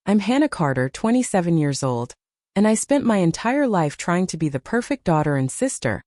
I'm Hannah Carter, 27 years old, and I spent my entire life trying to be the perfect daughter and sister,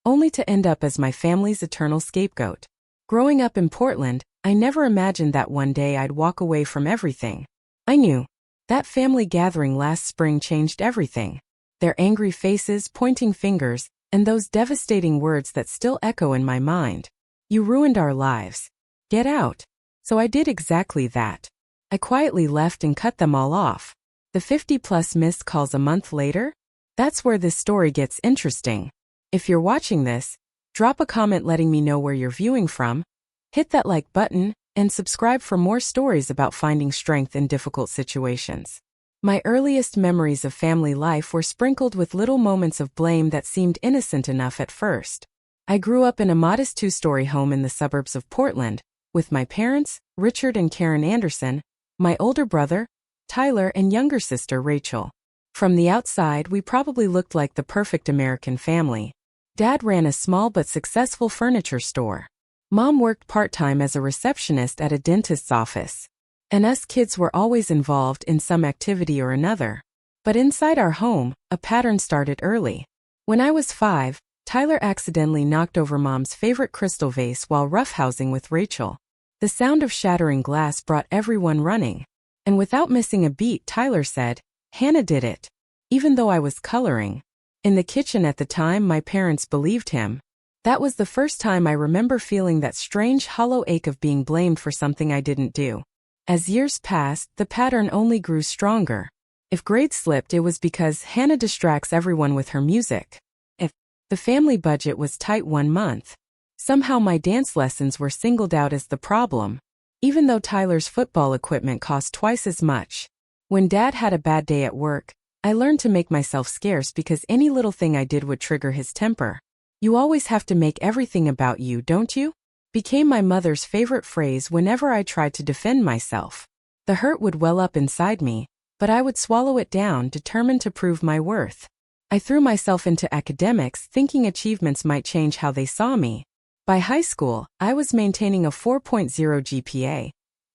only to end up as my family's eternal scapegoat. Growing up in Portland, I never imagined that one day I'd walk away from everything. I knew that family gathering last spring changed everything. Their angry faces, pointing fingers, and those devastating words that still echo in my mind. You ruined our lives. Get out. So I did exactly that. I quietly left and cut them all off. The 50-plus missed calls a month later? That's where this story gets interesting. If you're watching this, drop a comment letting me know where you're viewing from, hit that like button, and subscribe for more stories about finding strength in difficult situations. My earliest memories of family life were sprinkled with little moments of blame that seemed innocent enough at first. I grew up in a modest two-story home in the suburbs of Portland, with my parents, Richard and Karen Anderson, my older brother, Tyler, and younger sister, Rachel. From the outside, we probably looked like the perfect American family. Dad ran a small but successful furniture store. Mom worked part-time as a receptionist at a dentist's office. And us kids were always involved in some activity or another. But inside our home, a pattern started early. When I was 5, Tyler accidentally knocked over Mom's favorite crystal vase while roughhousing with Rachel. The sound of shattering glass brought everyone running. And without missing a beat, Tyler said, "Hannah did it." Even though I was coloring. In the kitchen at the time, my parents believed him. That was the first time I remember feeling that strange hollow ache of being blamed for something I didn't do. As years passed, the pattern only grew stronger. If grades slipped, it was because Hannah distracts everyone with her music. If the family budget was tight one month, somehow my dance lessons were singled out as the problem, even though Tyler's football equipment cost twice as much. When Dad had a bad day at work, I learned to make myself scarce because any little thing I did would trigger his temper. "You always have to make everything about you, don't you?" became my mother's favorite phrase whenever I tried to defend myself. The hurt would well up inside me, but I would swallow it down, determined to prove my worth. I threw myself into academics, thinking achievements might change how they saw me. By high school, I was maintaining a 4.0 GPA,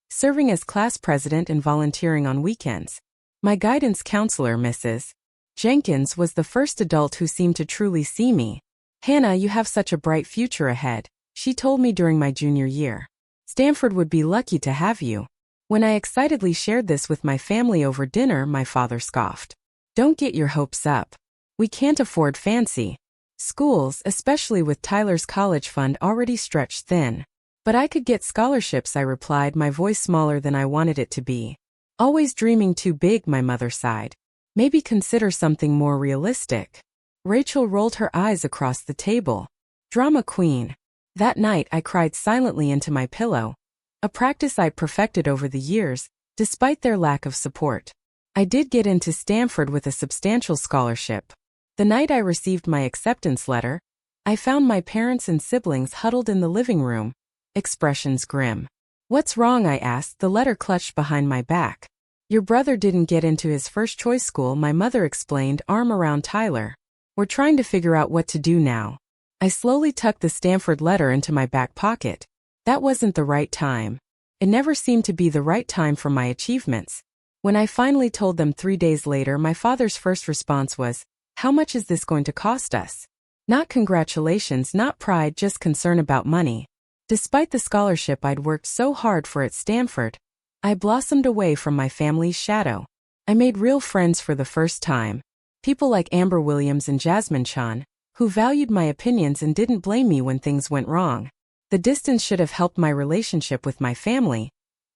serving as class president and volunteering on weekends. My guidance counselor, Mrs. Jenkins, was the first adult who seemed to truly see me. "Hannah, you have such a bright future ahead," she told me during my junior year. "Stanford would be lucky to have you." When I excitedly shared this with my family over dinner, my father scoffed. "Don't get your hopes up. We can't afford fancy schools, especially with Tyler's college fund already stretched thin." "But I could get scholarships," I replied, my voice smaller than I wanted it to be. "Always dreaming too big," my mother sighed. "Maybe consider something more realistic." Rachel rolled her eyes across the table. Drama queen. That night I cried silently into my pillow, a practice I'd perfected over the years, despite their lack of support. I did get into Stanford with a substantial scholarship. The night I received my acceptance letter, I found my parents and siblings huddled in the living room, expressions grim. "What's wrong?" I asked, the letter clutched behind my back. "Your brother didn't get into his first choice school," my mother explained, arm around Tyler. "We're trying to figure out what to do now." I slowly tucked the Stanford letter into my back pocket. That wasn't the right time. It never seemed to be the right time for my achievements. When I finally told them 3 days later, my father's first response was, "How much is this going to cost us?" Not congratulations, not pride, just concern about money. Despite the scholarship I'd worked so hard for at Stanford, I blossomed away from my family's shadow. I made real friends for the first time. People like Amber Williams and Jasmine Chan, who valued my opinions and didn't blame me when things went wrong. The distance should have helped my relationship with my family,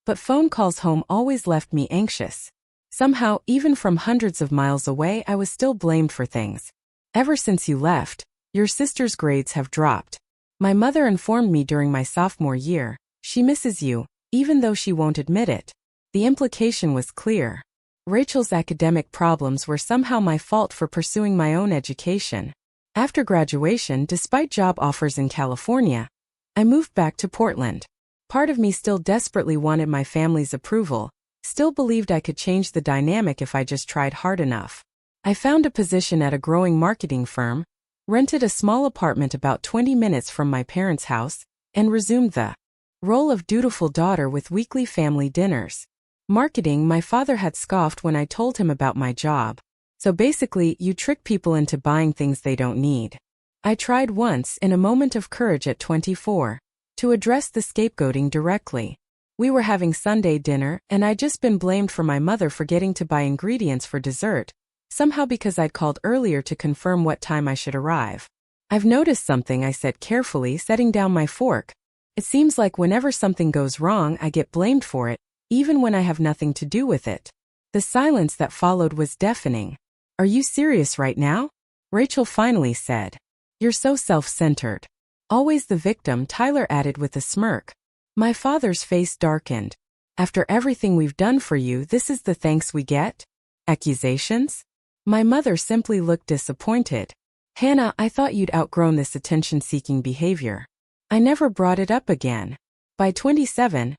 but phone calls home always left me anxious. Somehow, even from hundreds of miles away, I was still blamed for things. "Ever since you left, your sister's grades have dropped. My mother informed me during my sophomore year. She misses you, even though she won't admit it." The implication was clear. Rachel's academic problems were somehow my fault for pursuing my own education. After graduation, despite job offers in California, I moved back to Portland. Part of me still desperately wanted my family's approval, still believed I could change the dynamic if I just tried hard enough. I found a position at a growing marketing firm, rented a small apartment about 20 minutes from my parents' house, and resumed the role of dutiful daughter with weekly family dinners. Marketing, my father had scoffed when I told him about my job. So basically, you trick people into buying things they don't need. I tried once, in a moment of courage at 24, to address the scapegoating directly. We were having Sunday dinner, and I'd just been blamed for my mother forgetting to buy ingredients for dessert, somehow because I'd called earlier to confirm what time I should arrive. I've noticed something, I said carefully, setting down my fork. It seems like whenever something goes wrong, I get blamed for it, even when I have nothing to do with it. The silence that followed was deafening. Are you serious right now? Rachel finally said. You're so self-centered. Always the victim, Tyler added with a smirk. My father's face darkened. After everything we've done for you, this is the thanks we get? Accusations? My mother simply looked disappointed. Hannah, I thought you'd outgrown this attention-seeking behavior. I never brought it up again. By 27,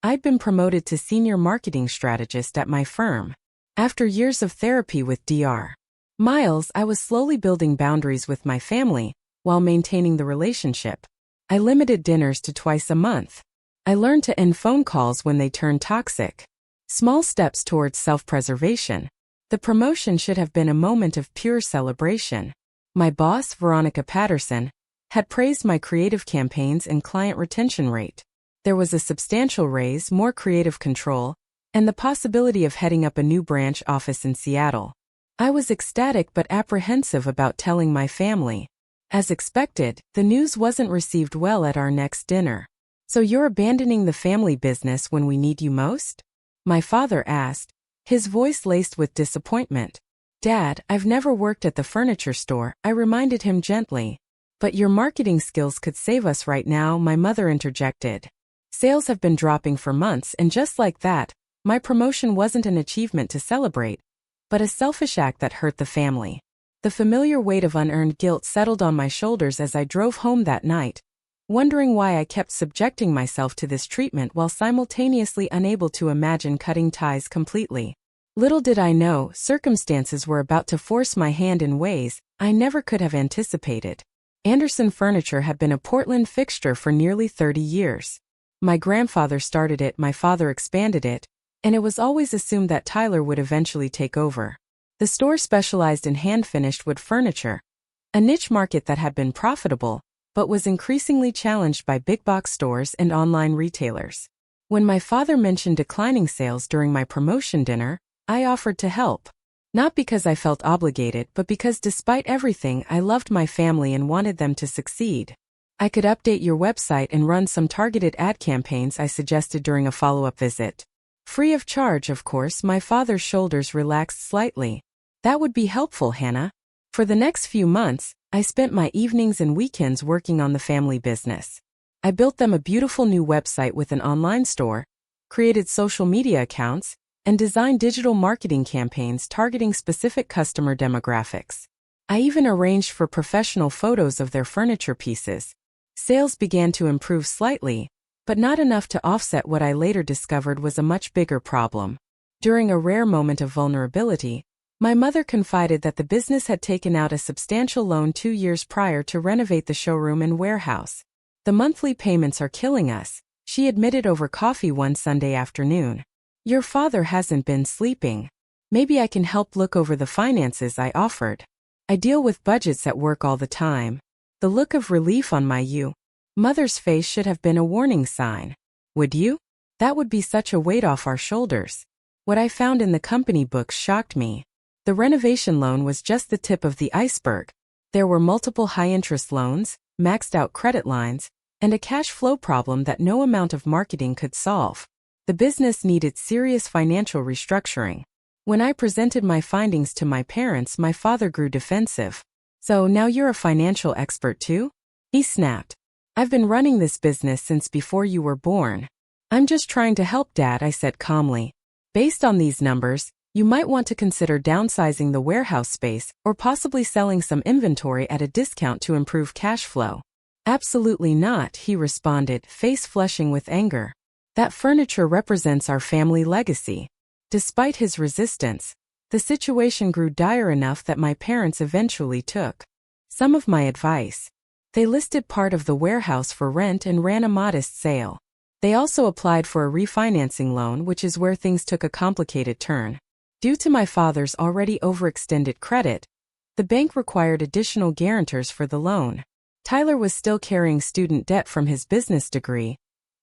I'd been promoted to senior marketing strategist at my firm. After years of therapy with Dr. Miles, I was slowly building boundaries with my family while maintaining the relationship. I limited dinners to twice a month. I learned to end phone calls when they turned toxic. Small steps towards self-preservation. The promotion should have been a moment of pure celebration. My boss, Veronica Patterson, had praised my creative campaigns and client retention rate. There was a substantial raise, more creative control, and the possibility of heading up a new branch office in Seattle. I was ecstatic but apprehensive about telling my family. As expected, the news wasn't received well at our next dinner. So you're abandoning the family business when we need you most? My father asked, his voice laced with disappointment. Dad, I've never worked at the furniture store, I reminded him gently. But your marketing skills could save us right now, my mother interjected. Sales have been dropping for months, and just like that, my promotion wasn't an achievement to celebrate, but a selfish act that hurt the family. The familiar weight of unearned guilt settled on my shoulders as I drove home that night, wondering why I kept subjecting myself to this treatment while simultaneously unable to imagine cutting ties completely. Little did I know, circumstances were about to force my hand in ways I never could have anticipated. Anderson Furniture had been a Portland fixture for nearly 30 years. My grandfather started it, my father expanded it, and it was always assumed that Tyler would eventually take over. The store specialized in hand-finished wood furniture, a niche market that had been profitable, but was increasingly challenged by big-box stores and online retailers. When my father mentioned declining sales during my promotion dinner, I offered to help. Not because I felt obligated, but because despite everything, I loved my family and wanted them to succeed. I could update your website and run some targeted ad campaigns, I suggested during a follow-up visit. Free of charge, of course. My father's shoulders relaxed slightly. That would be helpful, Hannah. For the next few months, I spent my evenings and weekends working on the family business. I built them a beautiful new website with an online store, created social media accounts, and designed digital marketing campaigns targeting specific customer demographics. I even arranged for professional photos of their furniture pieces. Sales began to improve slightly, but not enough to offset what I later discovered was a much bigger problem. During a rare moment of vulnerability, my mother confided that the business had taken out a substantial loan 2 years prior to renovate the showroom and warehouse. The monthly payments are killing us, she admitted over coffee one Sunday afternoon. Your father hasn't been sleeping. Maybe I can help look over the finances, I offered. I deal with budgets at work all the time. The look of relief on my mother's face should have been a warning sign. Would you? That would be such a weight off our shoulders. What I found in the company books shocked me. The renovation loan was just the tip of the iceberg. There were multiple high-interest loans, maxed-out credit lines, and a cash flow problem that no amount of marketing could solve. The business needed serious financial restructuring. When I presented my findings to my parents, my father grew defensive. So now you're a financial expert too? He snapped. I've been running this business since before you were born. I'm just trying to help, Dad, I said calmly. Based on these numbers, you might want to consider downsizing the warehouse space or possibly selling some inventory at a discount to improve cash flow. Absolutely not, he responded, face flushing with anger. That furniture represents our family legacy. Despite his resistance, the situation grew dire enough that my parents eventually took some of my advice. They listed part of the warehouse for rent and ran a modest sale. They also applied for a refinancing loan, which is where things took a complicated turn. Due to my father's already overextended credit, the bank required additional guarantors for the loan. Tyler was still carrying student debt from his business degree,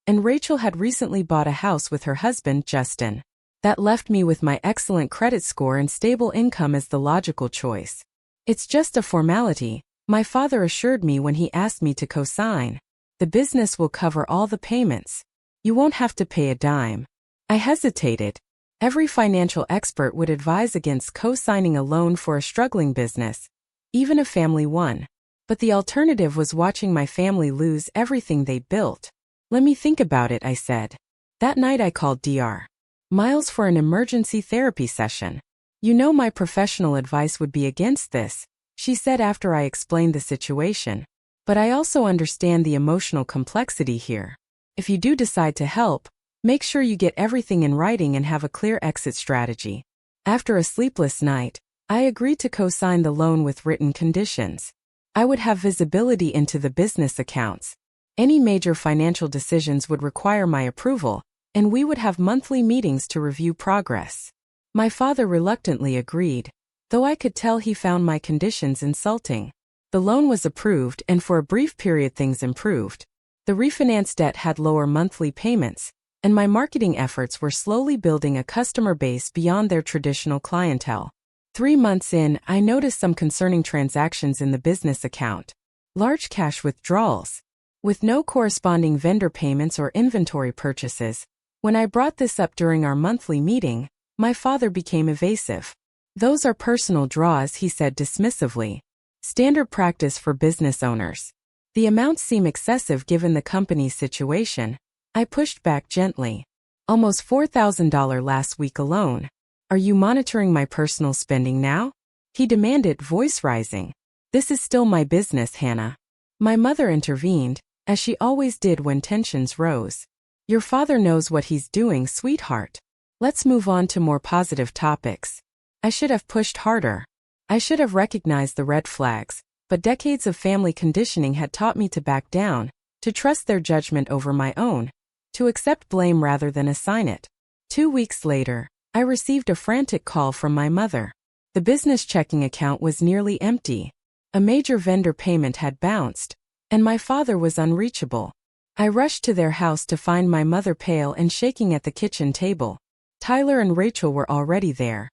and Rachel had recently bought a house with her husband, Justin. That left me with my excellent credit score and stable income as the logical choice. It's just a formality, my father assured me when he asked me to co-sign. The business will cover all the payments. You won't have to pay a dime. I hesitated. Every financial expert would advise against co-signing a loan for a struggling business, even a family one. But the alternative was watching my family lose everything they built. Let me think about it, I said. That night I called Dr. Miles for an emergency therapy session. You know my professional advice would be against this, she said after I explained the situation. But I also understand the emotional complexity here. If you do decide to help, make sure you get everything in writing and have a clear exit strategy. After a sleepless night, I agreed to co-sign the loan with written conditions. I would have visibility into the business accounts. Any major financial decisions would require my approval, and we would have monthly meetings to review progress. My father reluctantly agreed, though I could tell he found my conditions insulting. The loan was approved, and for a brief period things improved. The refinance debt had lower monthly payments, and my marketing efforts were slowly building a customer base beyond their traditional clientele. 3 months in, I noticed some concerning transactions in the business account. Large cash withdrawals, with no corresponding vendor payments or inventory purchases. When I brought this up during our monthly meeting, my father became evasive. Those are personal draws, he said dismissively. Standard practice for business owners. The amounts seem excessive given the company's situation. I pushed back gently. Almost $4,000 last week alone. Are you monitoring my personal spending now? He demanded, voice rising. This is still my business, Hannah. My mother intervened, as she always did when tensions rose. Your father knows what he's doing, sweetheart. Let's move on to more positive topics. I should have pushed harder. I should have recognized the red flags, but decades of family conditioning had taught me to back down, to trust their judgment over my own, to accept blame rather than assign it. 2 weeks later, I received a frantic call from my mother. The business checking account was nearly empty. A major vendor payment had bounced, and my father was unreachable. I rushed to their house to find my mother pale and shaking at the kitchen table. Tyler and Rachel were already there.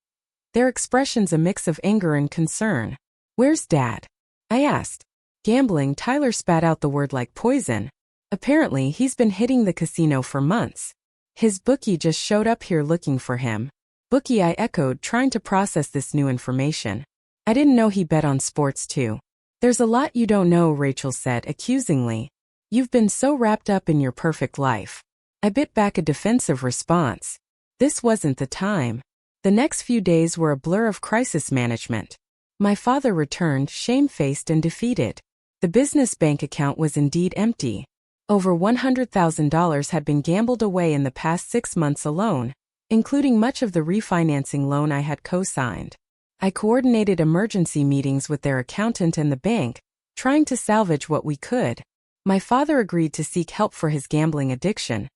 Their expressions a mix of anger and concern. Where's Dad? I asked. Gambling, Tyler spat out the word like poison. Apparently, he's been hitting the casino for months. His bookie just showed up here looking for him. Bookie, I echoed, trying to process this new information. I didn't know he bet on sports too. There's a lot you don't know, Rachel said accusingly. You've been so wrapped up in your perfect life. I bit back a defensive response. This wasn't the time. The next few days were a blur of crisis management. My father returned, shamefaced and defeated. The business bank account was indeed empty. Over $100,000 had been gambled away in the past 6 months alone, including much of the refinancing loan I had co-signed. I coordinated emergency meetings with their accountant and the bank, trying to salvage what we could. My father agreed to seek help for his gambling addiction,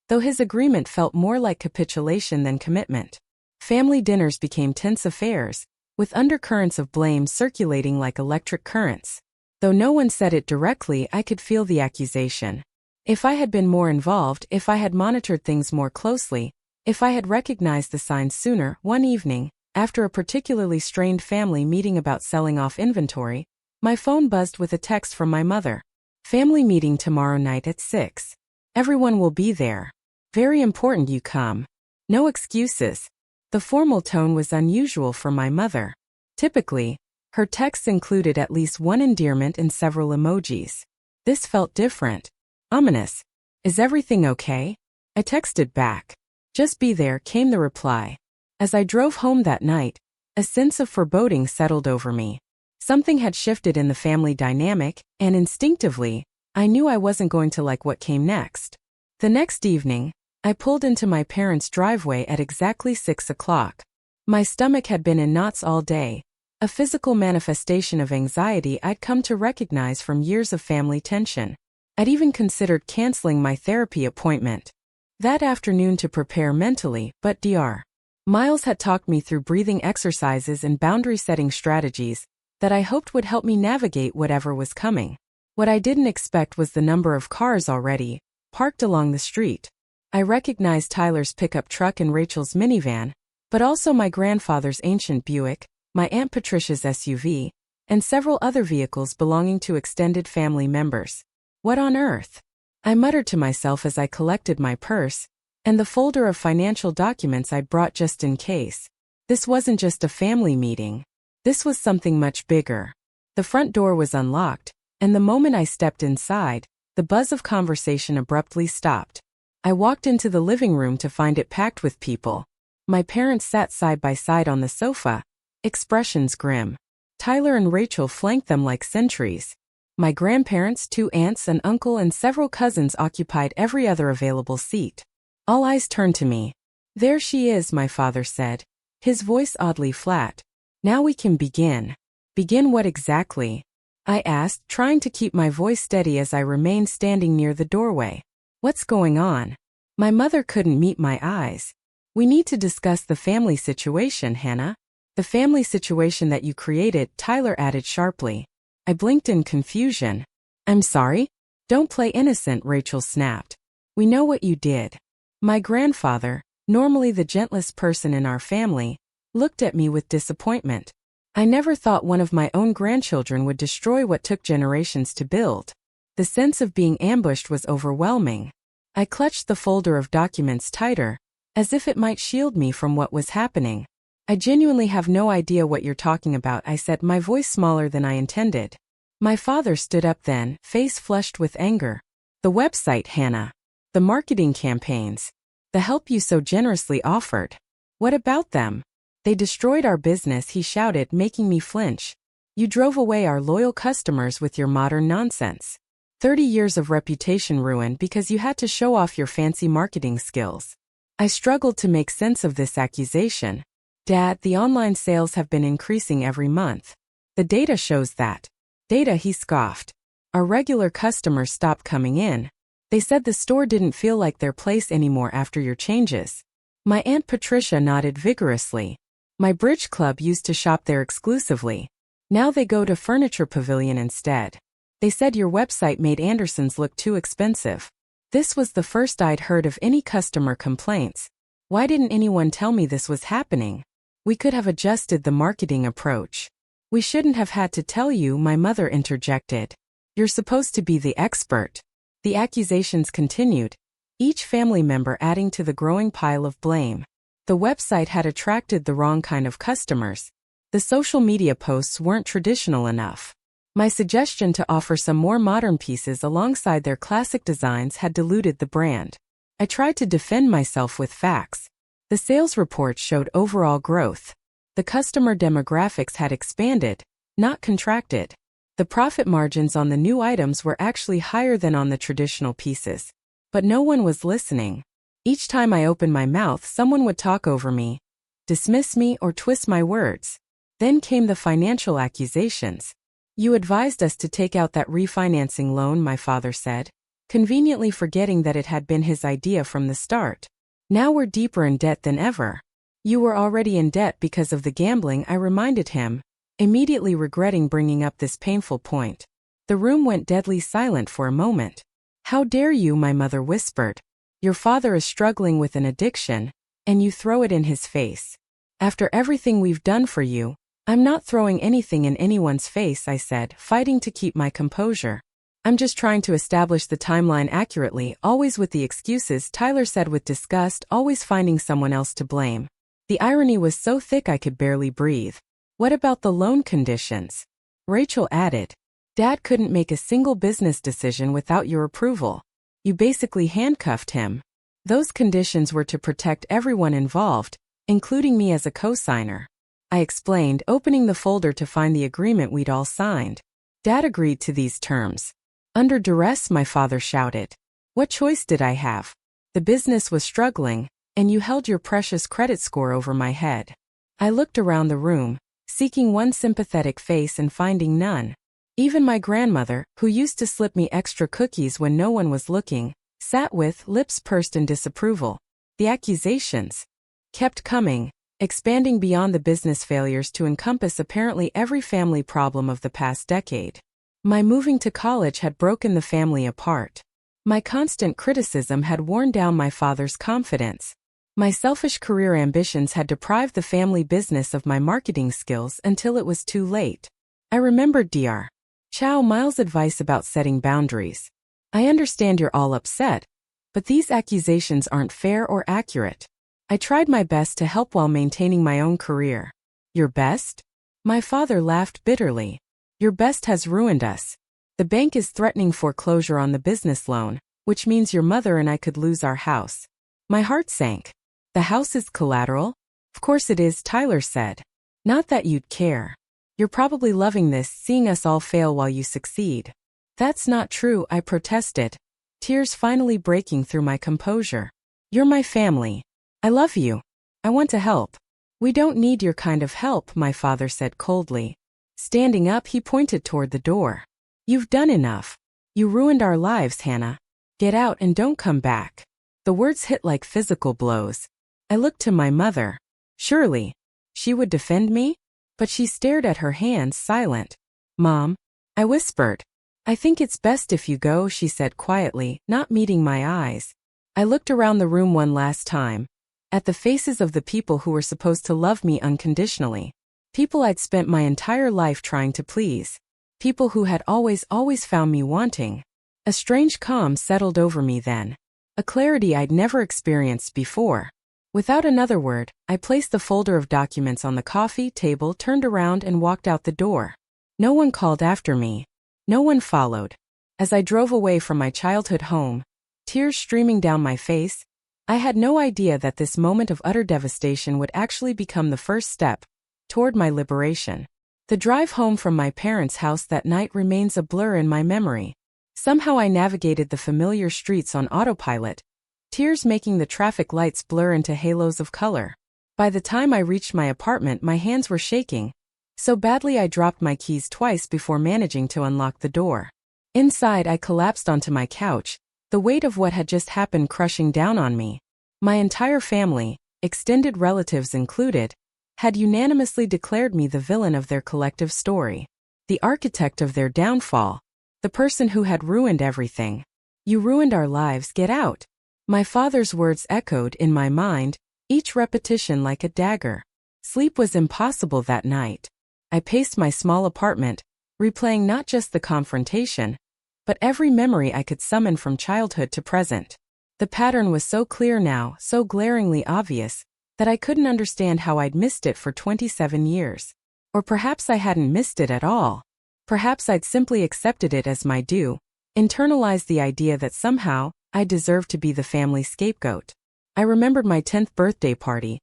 though his agreement felt more like capitulation than commitment. Family dinners became tense affairs, with undercurrents of blame circulating like electric currents. Though no one said it directly, I could feel the accusation. If I had been more involved, if I had monitored things more closely, if I had recognized the signs sooner. One evening, after a particularly strained family meeting about selling off inventory, my phone buzzed with a text from my mother. Family meeting tomorrow night at 6. Everyone will be there. Very important you come. No excuses. The formal tone was unusual for my mother. Typically, her texts included at least one endearment and several emojis. This felt different. Ominous. Is everything okay? I texted back. Just be there, came the reply. As I drove home that night, a sense of foreboding settled over me. Something had shifted in the family dynamic, and instinctively, I knew I wasn't going to like what came next. The next evening, I pulled into my parents' driveway at exactly 6 o'clock. My stomach had been in knots all day, a physical manifestation of anxiety I'd come to recognize from years of family tension. I'd even considered canceling my therapy appointment that afternoon to prepare mentally, but Dr. Miles had talked me through breathing exercises and boundary-setting strategies that I hoped would help me navigate whatever was coming. What I didn't expect was the number of cars already parked along the street. I recognized Tyler's pickup truck and Rachel's minivan, but also my grandfather's ancient Buick, my Aunt Patricia's SUV, and several other vehicles belonging to extended family members. What on earth? I muttered to myself as I collected my purse and the folder of financial documents I'd brought just in case. This wasn't just a family meeting. This was something much bigger. The front door was unlocked, and the moment I stepped inside, the buzz of conversation abruptly stopped. I walked into the living room to find it packed with people. My parents sat side by side on the sofa, expressions grim. Tyler and Rachel flanked them like sentries. My grandparents, 2 aunts, an uncle, and several cousins occupied every other available seat. All eyes turned to me. "There she is," my father said, his voice oddly flat. "Now we can begin." "Begin what exactly?" I asked, trying to keep my voice steady as I remained standing near the doorway. "What's going on?" My mother couldn't meet my eyes. "We need to discuss the family situation, Hannah." "The family situation that you created," Tyler added sharply. I blinked in confusion. "I'm sorry?" "Don't play innocent," Rachel snapped. "We know what you did." My grandfather, normally the gentlest person in our family, looked at me with disappointment. I never thought one of my own grandchildren would destroy what took generations to build. The sense of being ambushed was overwhelming. I clutched the folder of documents tighter, as if it might shield me from what was happening. "I genuinely have no idea what you're talking about," I said, my voice smaller than I intended. My father stood up then, face flushed with anger. "The website, Hannah. The marketing campaigns. The help you so generously offered. What about them?" "They destroyed our business," he shouted, making me flinch. "You drove away our loyal customers with your modern nonsense. 30 years of reputation ruined because you had to show off your fancy marketing skills." I struggled to make sense of this accusation. "Dad, the online sales have been increasing every month. The data shows that." "Data," he scoffed. "Our regular customers stopped coming in. They said the store didn't feel like their place anymore after your changes." My Aunt Patricia nodded vigorously. "My bridge club used to shop there exclusively. Now they go to Furniture Pavilion instead. They said your website made Anderson's look too expensive." This was the first I'd heard of any customer complaints. Why didn't anyone tell me this was happening? We could have adjusted the marketing approach. "We shouldn't have had to tell you," my mother interjected. "You're supposed to be the expert." The accusations continued, each family member adding to the growing pile of blame. The website had attracted the wrong kind of customers. The social media posts weren't traditional enough. My suggestion to offer some more modern pieces alongside their classic designs had diluted the brand. I tried to defend myself with facts. The sales report showed overall growth. The customer demographics had expanded, not contracted. The profit margins on the new items were actually higher than on the traditional pieces. But no one was listening. Each time I opened my mouth, someone would talk over me, dismiss me, or twist my words. Then came the financial accusations. "You advised us to take out that refinancing loan," my father said, conveniently forgetting that it had been his idea from the start. "Now we're deeper in debt than ever." "You were already in debt because of the gambling," I reminded him, immediately regretting bringing up this painful point. The room went deadly silent for a moment. "How dare you?" my mother whispered. "Your father is struggling with an addiction, and you throw it in his face. After everything we've done for you." "I'm not throwing anything in anyone's face," I said, fighting to keep my composure. "I'm just trying to establish the timeline accurately, always with the excuses," Tyler said with disgust, always finding someone else to blame. The irony was so thick I could barely breathe. "What about the loan conditions?" Rachel added. "Dad couldn't make a single business decision without your approval. You basically handcuffed him." "Those conditions were to protect everyone involved, including me as a co-signer," I explained, opening the folder to find the agreement we'd all signed. "Dad agreed to these terms." "Under duress," my father shouted. "What choice did I have? The business was struggling, and you held your precious credit score over my head." I looked around the room, seeking one sympathetic face and finding none. Even my grandmother, who used to slip me extra cookies when no one was looking, sat with lips pursed in disapproval. The accusations kept coming, expanding beyond the business failures to encompass apparently every family problem of the past decade. My moving to college had broken the family apart. My constant criticism had worn down my father's confidence. My selfish career ambitions had deprived the family business of my marketing skills until it was too late. I remembered Dr. Chow Miles' advice about setting boundaries. I understand you're all upset, but these accusations aren't fair or accurate. I tried my best to help while maintaining my own career. Your best? My father laughed bitterly. Your best has ruined us. The bank is threatening foreclosure on the business loan, which means your mother and I could lose our house. My heart sank. The house is collateral? Of course it is, Tyler said. Not that you'd care. You're probably loving this, seeing us all fail while you succeed. That's not true, I protested, tears finally breaking through my composure. You're my family. I love you. I want to help. We don't need your kind of help, my father said coldly. Standing up, he pointed toward the door. You've done enough. You ruined our lives, Hannah. Get out and don't come back. The words hit like physical blows. I looked to my mother. Surely she would defend me? But she stared at her hands, silent. Mom, I whispered. I think it's best if you go, she said quietly, not meeting my eyes. I looked around the room one last time, at the faces of the people who were supposed to love me unconditionally. People I'd spent my entire life trying to please. People who had always found me wanting. A strange calm settled over me then. A clarity I'd never experienced before. Without another word, I placed the folder of documents on the coffee table, turned around and walked out the door. No one called after me. No one followed. As I drove away from my childhood home, tears streaming down my face, I had no idea that this moment of utter devastation would actually become the first step toward my liberation. The drive home from my parents' house that night remains a blur in my memory. Somehow I navigated the familiar streets on autopilot, tears making the traffic lights blur into halos of color. By the time I reached my apartment, my hands were shaking. So badly I dropped my keys twice before managing to unlock the door. Inside, I collapsed onto my couch, the weight of what had just happened crushing down on me. My entire family, extended relatives included, had unanimously declared me the villain of their collective story, the architect of their downfall, the person who had ruined everything. You ruined our lives, get out. My father's words echoed in my mind, each repetition like a dagger. Sleep was impossible that night. I paced my small apartment, replaying not just the confrontation, but every memory I could summon from childhood to present. The pattern was so clear now, so glaringly obvious, that I couldn't understand how I'd missed it for 27 years. Or perhaps I hadn't missed it at all. Perhaps I'd simply accepted it as my due, internalized the idea that somehow I deserved to be the family scapegoat. I remembered my 10th birthday party,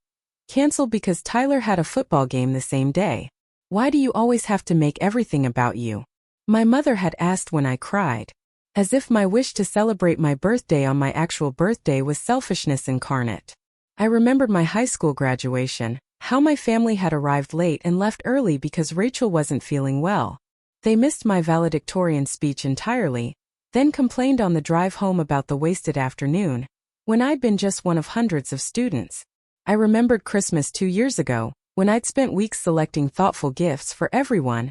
canceled because Tyler had a football game the same day. Why do you always have to make everything about you? My mother had asked when I cried. As if my wish to celebrate my birthday on my actual birthday was selfishness incarnate. I remembered my high school graduation, how my family had arrived late and left early because Rachel wasn't feeling well. They missed my valedictorian speech entirely, then complained on the drive home about the wasted afternoon, when I'd been just one of hundreds of students. I remembered Christmas 2 years ago, when I'd spent weeks selecting thoughtful gifts for everyone,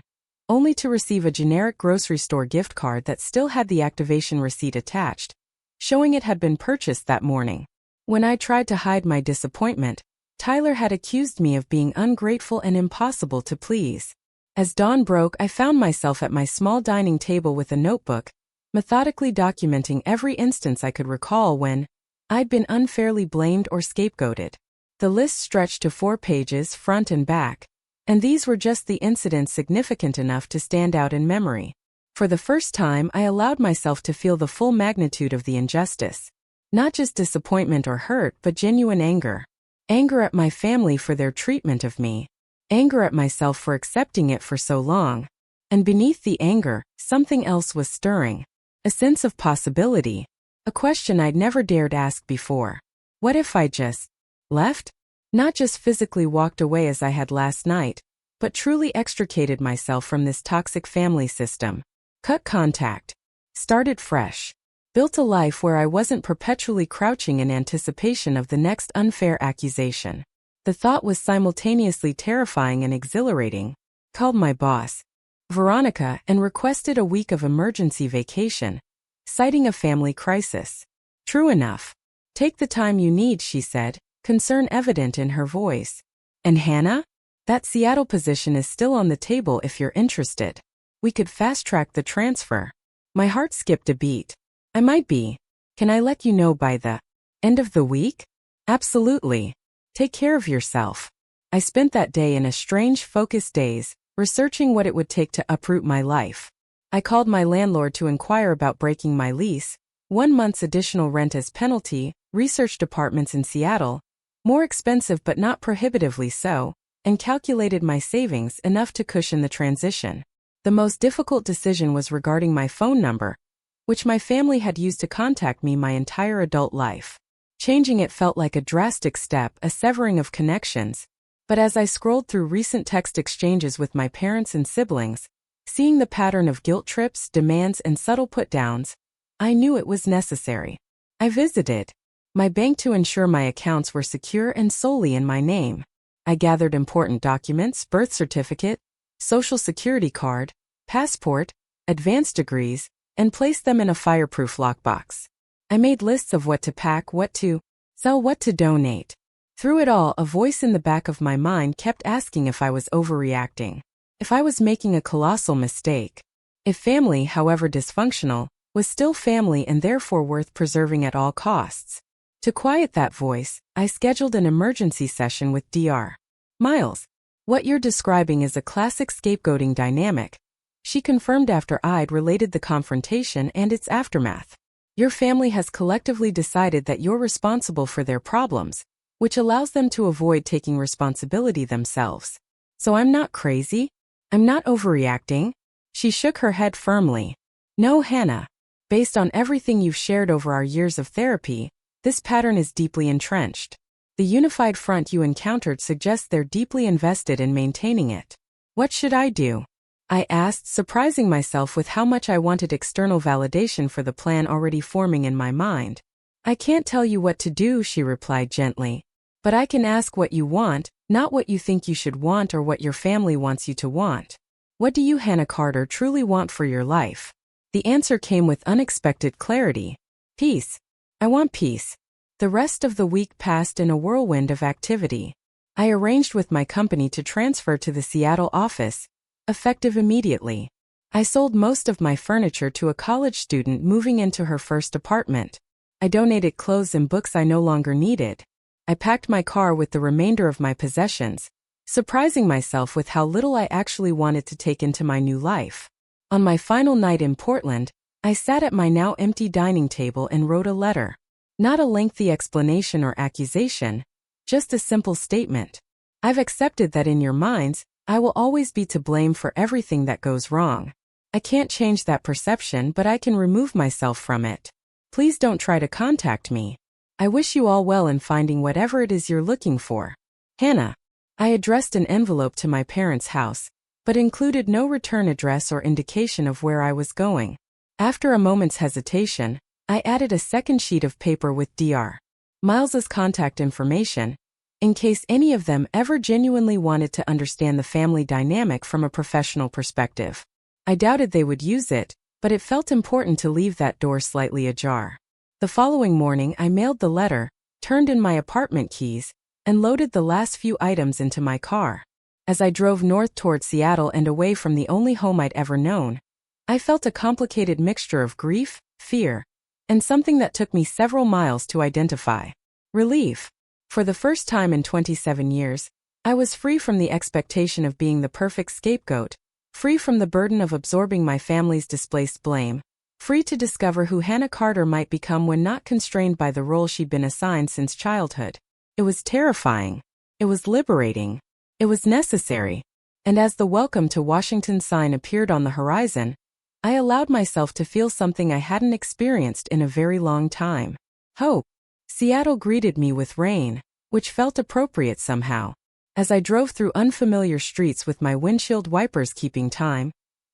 only to receive a generic grocery store gift card that still had the activation receipt attached, showing it had been purchased that morning. When I tried to hide my disappointment, Tyler had accused me of being ungrateful and impossible to please. As dawn broke, I found myself at my small dining table with a notebook, methodically documenting every instance I could recall when I'd been unfairly blamed or scapegoated. The list stretched to 4 pages, front and back, and these were just the incidents significant enough to stand out in memory. For the first time, I allowed myself to feel the full magnitude of the injustice. Not just disappointment or hurt, but genuine anger. Anger at my family for their treatment of me. Anger at myself for accepting it for so long. And beneath the anger, something else was stirring. A sense of possibility. A question I'd never dared ask before. What if I just left? Not just physically walked away as I had last night, but truly extricated myself from this toxic family system. Cut contact. Started fresh. Built a life where I wasn't perpetually crouching in anticipation of the next unfair accusation. The thought was simultaneously terrifying and exhilarating. Called my boss, Veronica, and requested a week of emergency vacation, citing a family crisis. True enough. Take the time you need, she said, concern evident in her voice. And Hannah? That Seattle position is still on the table if you're interested. We could fast-track the transfer. My heart skipped a beat. I might be. Can I let you know by the end of the week? Absolutely. Take care of yourself. I spent that day in a strange, focused daze, researching what it would take to uproot my life. I called my landlord to inquire about breaking my lease, 1 month's additional rent as penalty, researched apartments in Seattle, more expensive but not prohibitively so, and calculated my savings enough to cushion the transition. The most difficult decision was regarding my phone number, which my family had used to contact me my entire adult life. Changing it felt like a drastic step, a severing of connections, but as I scrolled through recent text exchanges with my parents and siblings, seeing the pattern of guilt trips, demands, and subtle put-downs, I knew it was necessary. I visited my bank to ensure my accounts were secure and solely in my name. I gathered important documents, birth certificate, social security card, passport, advanced degrees, and placed them in a fireproof lockbox. I made lists of what to pack, what to sell, what to donate. Through it all, a voice in the back of my mind kept asking if I was overreacting, if I was making a colossal mistake, if family, however dysfunctional, was still family and therefore worth preserving at all costs. To quiet that voice, I scheduled an emergency session with Dr. Miles. What you're describing is a classic scapegoating dynamic, she confirmed after I'd related the confrontation and its aftermath. Your family has collectively decided that you're responsible for their problems, which allows them to avoid taking responsibility themselves. So I'm not crazy? I'm not overreacting? She shook her head firmly. No, Hannah. Based on everything you've shared over our years of therapy, this pattern is deeply entrenched. The unified front you encountered suggests they're deeply invested in maintaining it. What should I do? I asked, surprising myself with how much I wanted external validation for the plan already forming in my mind. I can't tell you what to do, she replied gently. But I can ask what you want, not what you think you should want or what your family wants you to want. What do you, Hannah Carter, truly want for your life? The answer came with unexpected clarity. Peace. I want peace. The rest of the week passed in a whirlwind of activity. I arranged with my company to transfer to the Seattle office, effective immediately. I sold most of my furniture to a college student moving into her first apartment. I donated clothes and books I no longer needed. I packed my car with the remainder of my possessions, surprising myself with how little I actually wanted to take into my new life. On my final night in Portland, I sat at my now empty dining table and wrote a letter. Not a lengthy explanation or accusation, just a simple statement. I've accepted that in your minds, I will always be to blame for everything that goes wrong. I can't change that perception, but I can remove myself from it. Please don't try to contact me. I wish you all well in finding whatever it is you're looking for. Hannah. I addressed an envelope to my parents' house, but included no return address or indication of where I was going. After a moment's hesitation, I added a second sheet of paper with Dr. Miles's contact information, in case any of them ever genuinely wanted to understand the family dynamic from a professional perspective. I doubted they would use it, but it felt important to leave that door slightly ajar. The following morning I mailed the letter, turned in my apartment keys, and loaded the last few items into my car. As I drove north toward Seattle and away from the only home I'd ever known, I felt a complicated mixture of grief, fear, and something that took me several miles to identify. Relief. For the first time in 27 years, I was free from the expectation of being the perfect scapegoat, free from the burden of absorbing my family's displaced blame, free to discover who Hannah Carter might become when not constrained by the role she'd been assigned since childhood. It was terrifying. It was liberating. It was necessary. And as the welcome to Washington sign appeared on the horizon, I allowed myself to feel something I hadn't experienced in a very long time. Hope. Seattle greeted me with rain, which felt appropriate somehow. As I drove through unfamiliar streets with my windshield wipers keeping time,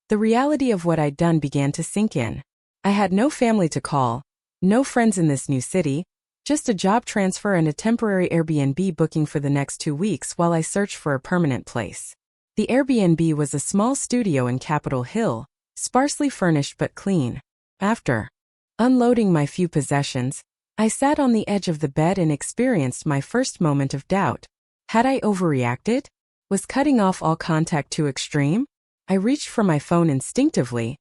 the reality of what I'd done began to sink in. I had no family to call, no friends in this new city, just a job transfer and a temporary Airbnb booking for the next 2 weeks while I searched for a permanent place. The Airbnb was a small studio in Capitol Hill, sparsely furnished but clean. After unloading my few possessions, I sat on the edge of the bed and experienced my first moment of doubt. Had I overreacted? Was cutting off all contact too extreme? I reached for my phone instinctively,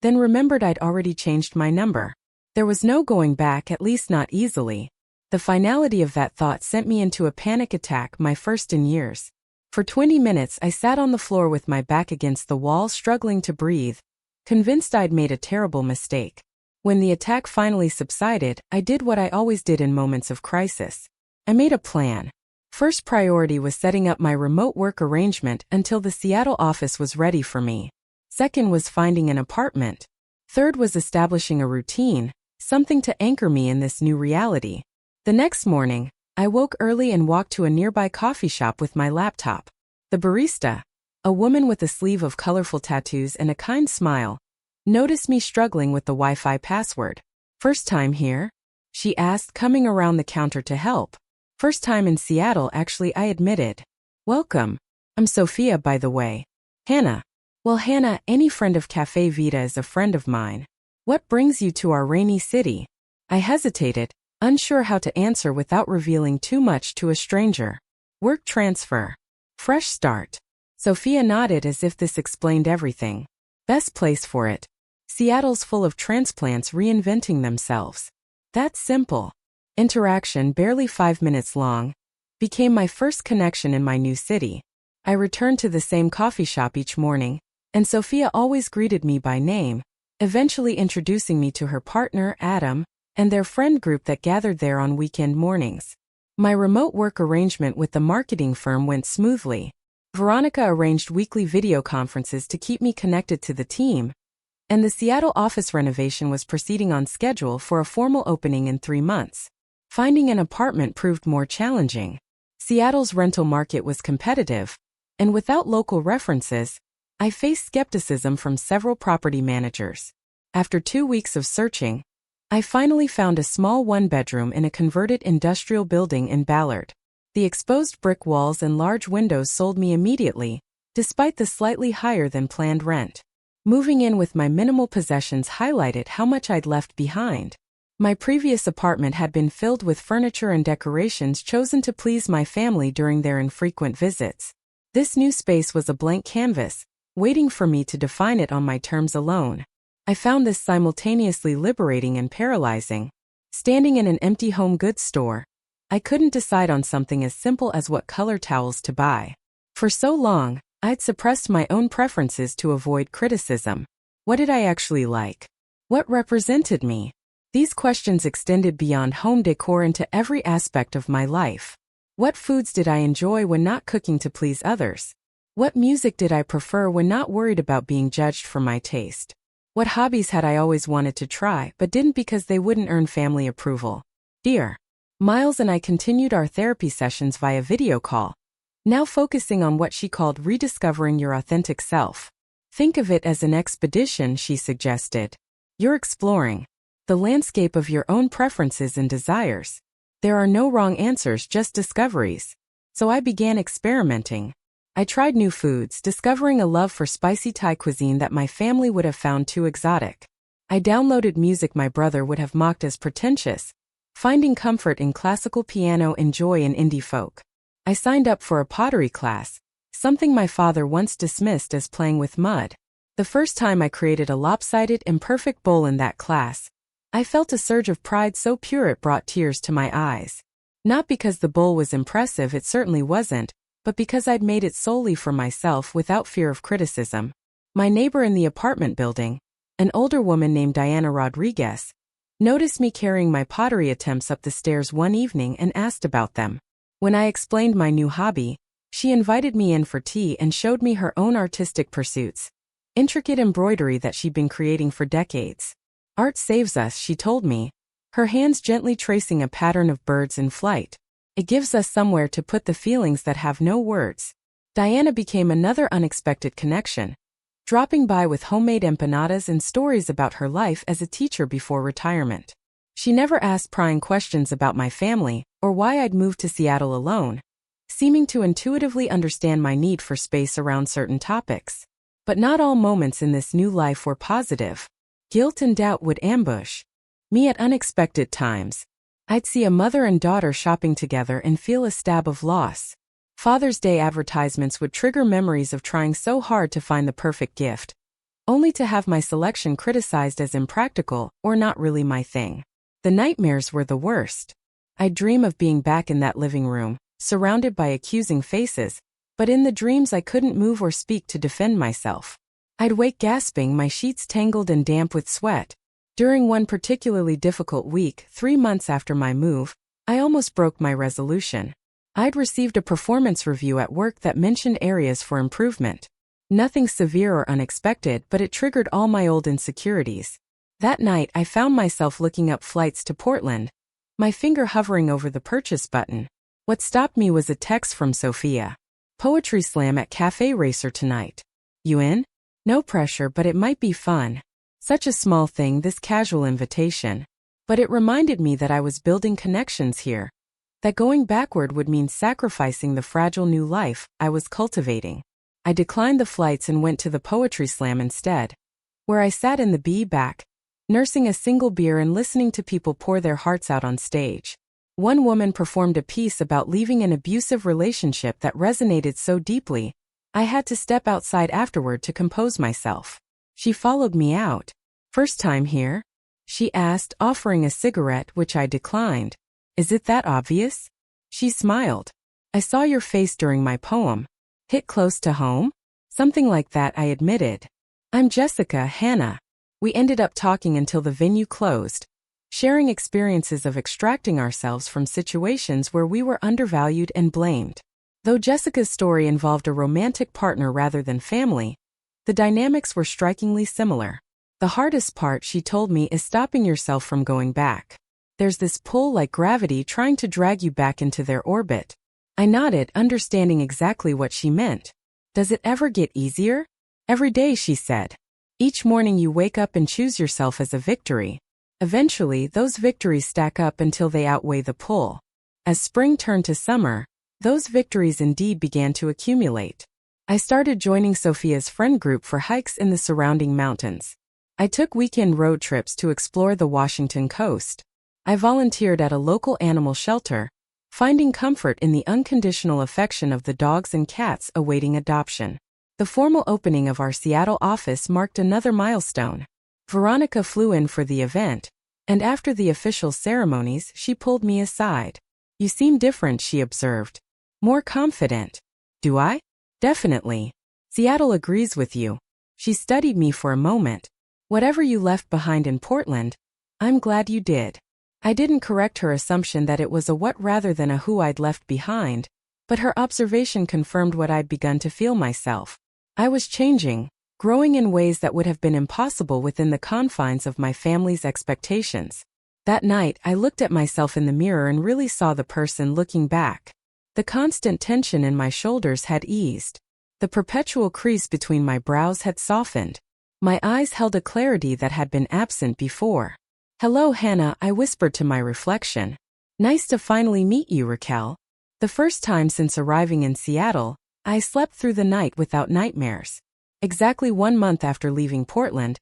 then remembered I'd already changed my number. There was no going back, at least not easily. The finality of that thought sent me into a panic attack, my first in years. For 20 minutes I sat on the floor with my back against the wall, struggling to breathe, convinced I'd made a terrible mistake. When the attack finally subsided, I did what I always did in moments of crisis. I made a plan. First priority was setting up my remote work arrangement until the Seattle office was ready for me. Second was finding an apartment. Third was establishing a routine, something to anchor me in this new reality. The next morning, I woke early and walked to a nearby coffee shop with my laptop. The barista, a woman with a sleeve of colorful tattoos and a kind smile, noticed me struggling with the Wi-Fi password. "First time here?" she asked, coming around the counter to help. "First time in Seattle, actually," I admitted. "Welcome. I'm Sophia, by the way." "Hannah." "Well, Hannah, any friend of Cafe Vita is a friend of mine. What brings you to our rainy city?" I hesitated, unsure how to answer without revealing too much to a stranger. "Work transfer. Fresh start." Sophia nodded as if this explained everything. "Best place for it. Seattle's full of transplants reinventing themselves." That simple interaction, barely 5 minutes long, became my first connection in my new city. I returned to the same coffee shop each morning, and Sophia always greeted me by name, eventually introducing me to her partner, Adam, and their friend group that gathered there on weekend mornings. My remote work arrangement with the marketing firm went smoothly. Veronica arranged weekly video conferences to keep me connected to the team, and the Seattle office renovation was proceeding on schedule for a formal opening in 3 months. Finding an apartment proved more challenging. Seattle's rental market was competitive, and without local references, I faced skepticism from several property managers. After 2 weeks of searching, I finally found a small one-bedroom in a converted industrial building in Ballard. The exposed brick walls and large windows sold me immediately, despite the slightly higher than planned rent. Moving in with my minimal possessions highlighted how much I'd left behind. My previous apartment had been filled with furniture and decorations chosen to please my family during their infrequent visits. This new space was a blank canvas, waiting for me to define it on my terms alone. I found this simultaneously liberating and paralyzing. Standing in an empty home goods store, I couldn't decide on something as simple as what color towels to buy. For so long, I'd suppressed my own preferences to avoid criticism. What did I actually like? What represented me? These questions extended beyond home decor into every aspect of my life. What foods did I enjoy when not cooking to please others? What music did I prefer when not worried about being judged for my taste? What hobbies had I always wanted to try but didn't because they wouldn't earn family approval? Dear Miles and I continued our therapy sessions via video call, now focusing on what she called rediscovering your authentic self. Think of it as an expedition, she suggested. You're exploring the landscape of your own preferences and desires. There are no wrong answers, just discoveries. So I began experimenting. I tried new foods, discovering a love for spicy Thai cuisine that my family would have found too exotic. I downloaded music my brother would have mocked as pretentious, finding comfort in classical piano and joy in indie folk. I signed up for a pottery class, something my father once dismissed as playing with mud. The first time I created a lopsided, imperfect bowl in that class, I felt a surge of pride so pure it brought tears to my eyes. Not because the bowl was impressive, it certainly wasn't, but because I'd made it solely for myself without fear of criticism. My neighbor in the apartment building, an older woman named Diana Rodriguez, noticed me carrying my pottery attempts up the stairs one evening and asked about them. When I explained my new hobby, she invited me in for tea and showed me her own artistic pursuits, intricate embroidery that she'd been creating for decades. Art saves us, she told me, her hands gently tracing a pattern of birds in flight. It gives us somewhere to put the feelings that have no words. Diana became another unexpected connection, dropping by with homemade empanadas and stories about her life as a teacher before retirement. She never asked prying questions about my family or why I'd moved to Seattle alone, seeming to intuitively understand my need for space around certain topics. But not all moments in this new life were positive. Guilt and doubt would ambush me at unexpected times. I'd see a mother and daughter shopping together and feel a stab of loss. Father's Day advertisements would trigger memories of trying so hard to find the perfect gift, only to have my selection criticized as impractical or not really my thing. The nightmares were the worst. I'd dream of being back in that living room, surrounded by accusing faces, but in the dreams I couldn't move or speak to defend myself. I'd wake gasping, my sheets tangled and damp with sweat. During one particularly difficult week, 3 months after my move, I almost broke my resolution. I'd received a performance review at work that mentioned areas for improvement. Nothing severe or unexpected, but it triggered all my old insecurities. That night, I found myself looking up flights to Portland, my finger hovering over the purchase button. What stopped me was a text from Sophia. Poetry slam at Cafe Racer tonight. You in? No pressure, but it might be fun. Such a small thing, this casual invitation. But it reminded me that I was building connections here. That going backward would mean sacrificing the fragile new life I was cultivating. I declined the flights and went to the poetry slam instead, where I sat in the back, nursing a single beer and listening to people pour their hearts out on stage. One woman performed a piece about leaving an abusive relationship that resonated so deeply, I had to step outside afterward to compose myself. She followed me out. First time here? She asked, offering a cigarette, which I declined. Is it that obvious? She smiled. I saw your face during my poem. Hit close to home? Something like that, I admitted. I'm Jessica, Hannah. We ended up talking until the venue closed, sharing experiences of extracting ourselves from situations where we were undervalued and blamed. Though Jessica's story involved a romantic partner rather than family, the dynamics were strikingly similar. The hardest part, she told me, is stopping yourself from going back. There's this pull like gravity trying to drag you back into their orbit. I nodded, understanding exactly what she meant. Does it ever get easier? Every day, she said. Each morning you wake up and choose yourself as a victory. Eventually, those victories stack up until they outweigh the pull. As spring turned to summer, those victories indeed began to accumulate. I started joining Sophia's friend group for hikes in the surrounding mountains. I took weekend road trips to explore the Washington coast. I volunteered at a local animal shelter, finding comfort in the unconditional affection of the dogs and cats awaiting adoption. The formal opening of our Seattle office marked another milestone. Veronica flew in for the event, and after the official ceremonies, she pulled me aside. You seem different, she observed. More confident. Do I? Definitely. Seattle agrees with you. She studied me for a moment. Whatever you left behind in Portland, I'm glad you did. I didn't correct her assumption that it was a what rather than a who I'd left behind, but her observation confirmed what I'd begun to feel myself. I was changing, growing in ways that would have been impossible within the confines of my family's expectations. That night, I looked at myself in the mirror and really saw the person looking back. The constant tension in my shoulders had eased. The perpetual crease between my brows had softened. My eyes held a clarity that had been absent before. Hello, Hannah, I whispered to my reflection. Nice to finally meet you, Raquel. The first time since arriving in Seattle, I slept through the night without nightmares. Exactly 1 month after leaving Portland,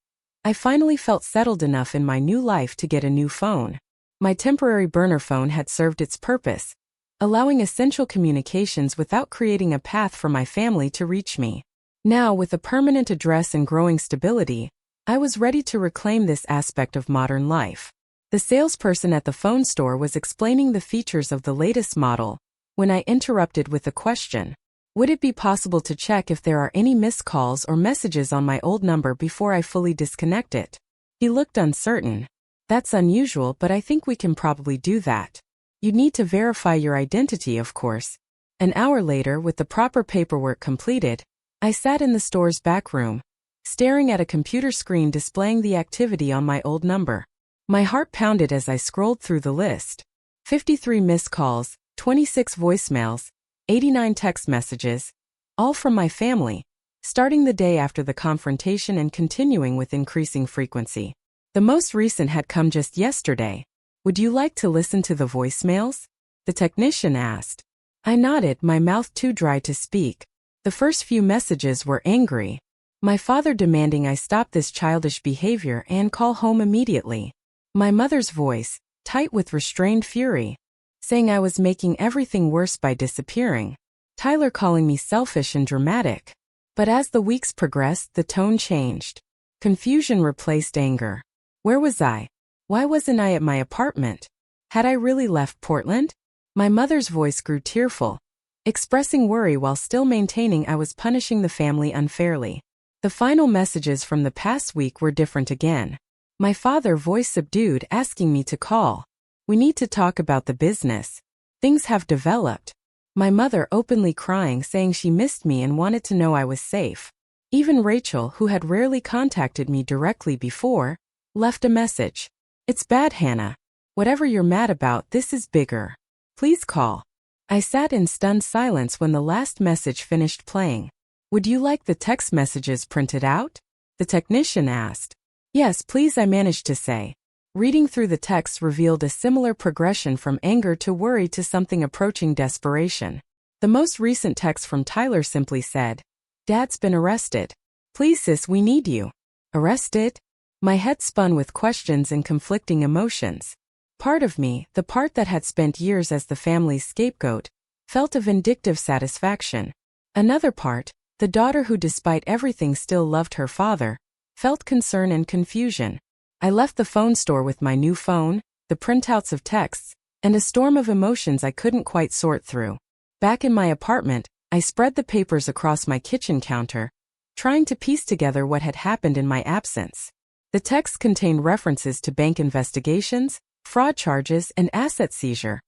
I finally felt settled enough in my new life to get a new phone. My temporary burner phone had served its purpose, allowing essential communications without creating a path for my family to reach me. Now, with a permanent address and growing stability, I was ready to reclaim this aspect of modern life. The salesperson at the phone store was explaining the features of the latest model when I interrupted with a question. Would it be possible to check if there are any missed calls or messages on my old number before I fully disconnect it? He looked uncertain. That's unusual, but I think we can probably do that. You'd need to verify your identity, of course. An hour later, with the proper paperwork completed, I sat in the store's back room, staring at a computer screen displaying the activity on my old number. My heart pounded as I scrolled through the list. 53 missed calls, 26 voicemails, 89 text messages, all from my family, starting the day after the confrontation and continuing with increasing frequency. The most recent had come just yesterday. Would you like to listen to the voicemails? The technician asked. I nodded, my mouth too dry to speak. The first few messages were angry. My father demanding I stop this childish behavior and call home immediately. My mother's voice, tight with restrained fury, saying I was making everything worse by disappearing. Tyler calling me selfish and dramatic. But as the weeks progressed, the tone changed. Confusion replaced anger. Where was I? Why wasn't I at my apartment? Had I really left Portland? My mother's voice grew tearful, expressing worry while still maintaining I was punishing the family unfairly. The final messages from the past week were different again. My father, voice subdued, asking me to call. We need to talk about the business. Things have developed. My mother openly crying, saying she missed me and wanted to know I was safe. Even Rachel, who had rarely contacted me directly before, left a message. It's bad, Hannah. Whatever you're mad about, this is bigger. Please call. I sat in stunned silence when the last message finished playing. Would you like the text messages printed out? The technician asked. Yes, please, I managed to say. Reading through the text revealed a similar progression from anger to worry to something approaching desperation. The most recent text from Tyler simply said, Dad's been arrested. Please, sis, we need you. Arrested? My head spun with questions and conflicting emotions. Part of me, the part that had spent years as the family's scapegoat, felt a vindictive satisfaction. Another part, the daughter who despite everything still loved her father, felt concern and confusion. I left the phone store with my new phone, the printouts of texts, and a storm of emotions I couldn't quite sort through. Back in my apartment, I spread the papers across my kitchen counter, trying to piece together what had happened in my absence. The texts contained references to bank investigations, fraud charges, and asset seizure,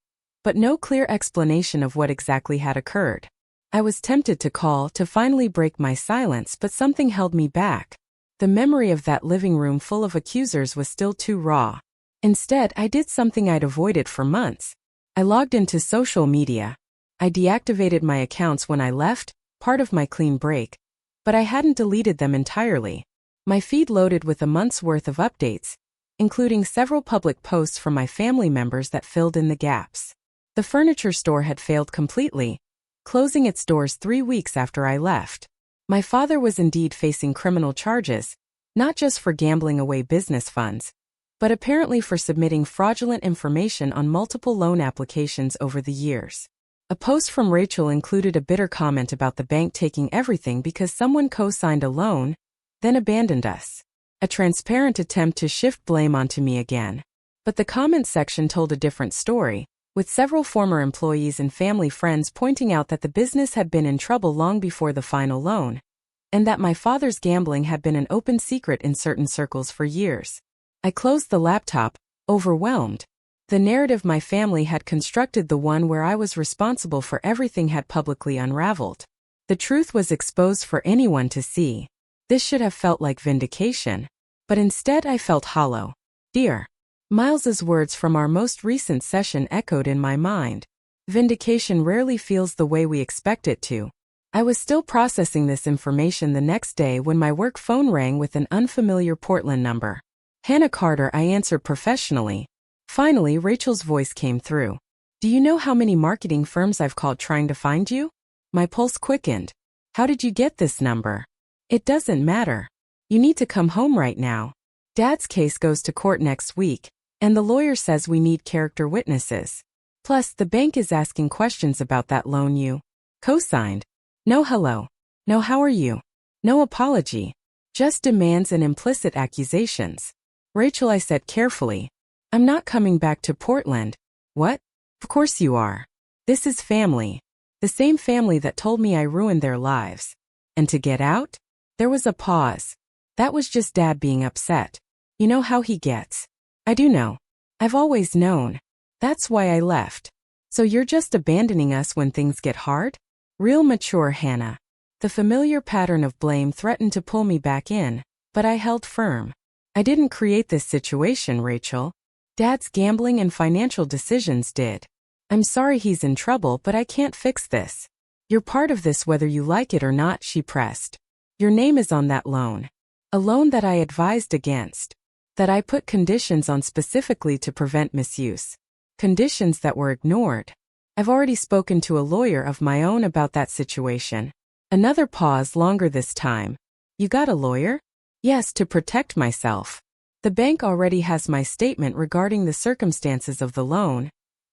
but no clear explanation of what exactly had occurred. I was tempted to call to finally break my silence, but something held me back. The memory of that living room full of accusers was still too raw. Instead, I did something I'd avoided for months. I logged into social media. I deactivated my accounts when I left, part of my clean break, but I hadn't deleted them entirely. My feed loaded with a month's worth of updates, including several public posts from my family members that filled in the gaps. The furniture store had failed completely, closing its doors 3 weeks after I left. My father was indeed facing criminal charges, not just for gambling away business funds, but apparently for submitting fraudulent information on multiple loan applications over the years. A post from Rachel included a bitter comment about the bank taking everything because someone co-signed a loan, then abandoned us. A transparent attempt to shift blame onto me again. But the comment section told a different story, with several former employees and family friends pointing out that the business had been in trouble long before the final loan, and that my father's gambling had been an open secret in certain circles for years. I closed the laptop, overwhelmed. The narrative my family had constructed, the one where I was responsible for everything, had publicly unraveled. The truth was exposed for anyone to see. This should have felt like vindication, but instead I felt hollow. Dear. Miles's words from our most recent session echoed in my mind. Vindication rarely feels the way we expect it to. I was still processing this information the next day when my work phone rang with an unfamiliar Portland number. Hannah Carter, I answered professionally. Finally, Rachel's voice came through. Do you know how many marketing firms I've called trying to find you? My pulse quickened. How did you get this number? It doesn't matter. You need to come home right now. Dad's case goes to court next week, and the lawyer says we need character witnesses. Plus, the bank is asking questions about that loan you co-signed. No hello. No how are you. No apology. Just demands and implicit accusations. Rachel, I said carefully. I'm not coming back to Portland. What? Of course you are. This is family. The same family that told me I ruined their lives. And to get out? There was a pause. That was just Dad being upset. You know how he gets. I do know. I've always known. That's why I left. So you're just abandoning us when things get hard? Real mature, Hannah. The familiar pattern of blame threatened to pull me back in, but I held firm. I didn't create this situation, Rachel. Dad's gambling and financial decisions did. I'm sorry he's in trouble, but I can't fix this. You're part of this whether you like it or not, she pressed. Your name is on that loan. A loan that I advised against. That I put conditions on specifically to prevent misuse. Conditions that were ignored. I've already spoken to a lawyer of my own about that situation. Another pause, longer this time. You got a lawyer? Yes, to protect myself. The bank already has my statement regarding the circumstances of the loan,